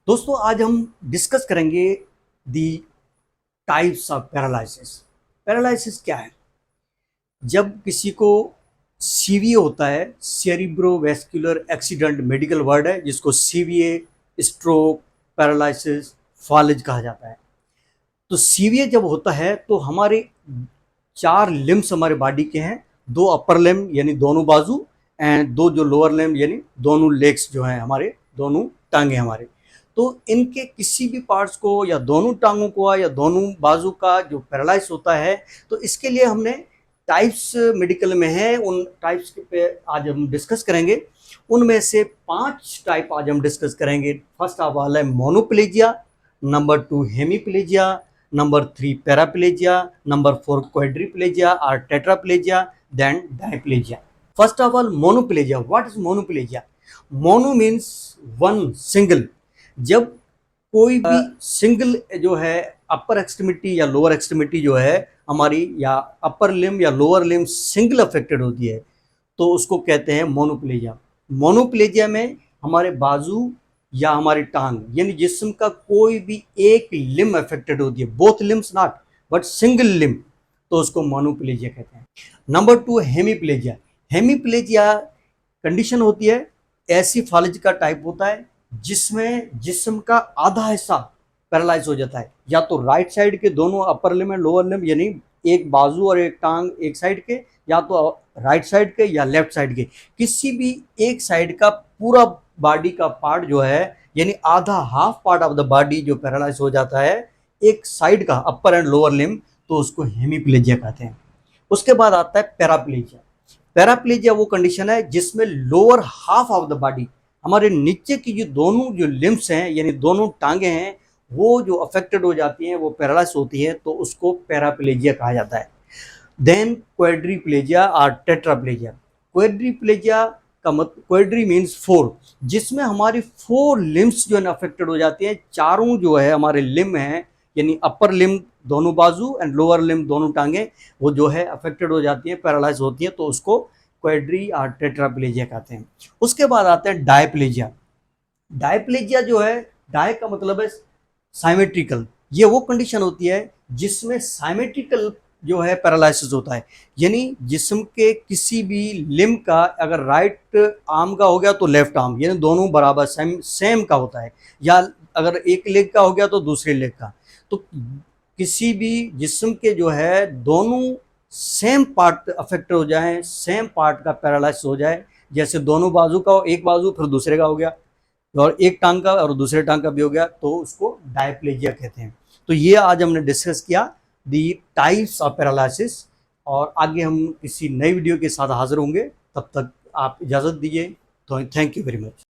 दोस्तों आज हम डिस्कस करेंगे the types of paralysis. Paralysis क्या है? जब किसी को सीवीए होता है, सेरिब्रोवैस्कुलर एक्सीडेंट मेडिकल वर्ड है, जिसको सीवीए, स्ट्रोक, पैरालिसिस, फॉलेज कहा जाता है। तो सीवीए जब होता है तो हमारे 4 लिम्स हमारे बॉडी के हैं, 2 अपर लिम्ब यानी दोनों बाजू एंड 2 जो लोअर लिम्ब यानी दोनों लेग्स जो हैं हमारे, दोनों टांगे हमारे। तो इनके किसी भी पार्ट्स को या दोनों टांगों को या दोनों बाजू का जो पैरालाइज होता है, तो इसके लिए हमने टाइप्स मेडिकल में है, उन टाइप्स पे आज हम डिस्कस करेंगे। उनमें से 5 टाइप आज हम डिस्कस करेंगे। फर्स्ट ऑफ ऑल है monoplegia, number 2 hemiplegia, number 3 paraplegia, number 4 quadriplegia और tetraplegia, then diplegia. First of all monoplegia. What is monoplegia? Mono means one, single. जब कोई भी सिंगल जो है अपर एक्सट्रीमिटी या लोअर एक्सट्रीमिटी जो है हमारी, या अपर लिम्ब या लोअर लिम्ब सिंगल अफेक्टेड होती है, तो उसको कहते हैं मोनोप्लेजिया। मोनोप्लेजिया में हमारे बाजू या हमारी टांग यानी जिस्म का कोई भी एक लिम्ब अफेक्टेड होती है, both limbs not but single limb, तो उसको मोनोप्लेजिया कहते हैं। Number 2 hemiplegia. हेमीप्लेजिया कंडीशन होती है, ऐसी फॉलेज का टाइप होता है जिसमें जिस्म का आधा हिस्सा पैरालाइज हो जाता है, या तो राइट साइड के दोनों upper limb and lower limb यानी एक बाजू और एक टांग एक साइड के, या तो राइट साइड के या लेफ्ट साइड के, किसी भी एक साइड का पूरा बॉडी का पार्ट जो है यानी आधा half part of the body जो पैरालाइज हो जाता है एक साइड का, अपर एंड लोअर लिम्ब, तो उसको हेमीप्लेजिया कहते हैं। उसके बाद आता है पैराप्लेजिया। पैराप्लेजिया वो कंडीशन है जिसमें lower half of the body, हमारे नीचे की जो दोनों जो लिम्स हैं यानी दोनों टांगे हैं, वो जो अफेक्टेड हो जाती हैं, वो पैरालाइज होती है, तो उसको पैराप्लेजिया कहा जाता है। देन क्वाड्रिप्लेजिया और टेट्राप्लेजिया। क्वाड्रिप्लेजिया का मतलब, क्वाड्री मीन्स 4, जिसमें हमारी 4 लिम्स जो है अफेक्टेड हो जाती हैं। चारों जो है हमारे लिम्ब हैं यानी अपर लिम्ब दोनों बाजू एंड लोअर लिम्ब दोनों टांगे, वो जो है अफेक्टेड हो जाती हैं, पैरालाइज होती हैं, तो उसको क्वाड्री और टेट्राप्लेजिया कहते हैं। उसके बाद आता है डायप्लेजिया। डायप्लेजिया जो है, डाय का मतलब है साइमेट्रिकल। ये वो कंडीशन होती है जिसमें साइमेट्रिकल जो है पैरालिसिस होता है, यानी जिस्म के किसी भी लिम्ब का अगर राइट आर्म का हो गया तो लेफ्ट आर्म यानी दोनों बराबर सेम का होता है, या अगर एक लेग का हो गया तो दूसरे लेग का। तो किसी भी जिस्म के जो है दोनों सेम पार्ट अफेक्ट हो जाए, सेम पार्ट का पैरालाइसिस हो जाए, जैसे दोनों बाजू का, एक बाजू फिर दूसरे का हो गया, और एक टांग का और दूसरे टांग का भी हो गया, तो उसको डायप्लेजिया कहते हैं। तो ये आज हमने डिस्कस किया दी टाइप्स ऑफ पैरालिसिस, और आगे हम किसी नई वीडियो के साथ हाजिर होंगे। तब तक आप इजाज़त दीजिए। तो थैंक यू वेरी मच।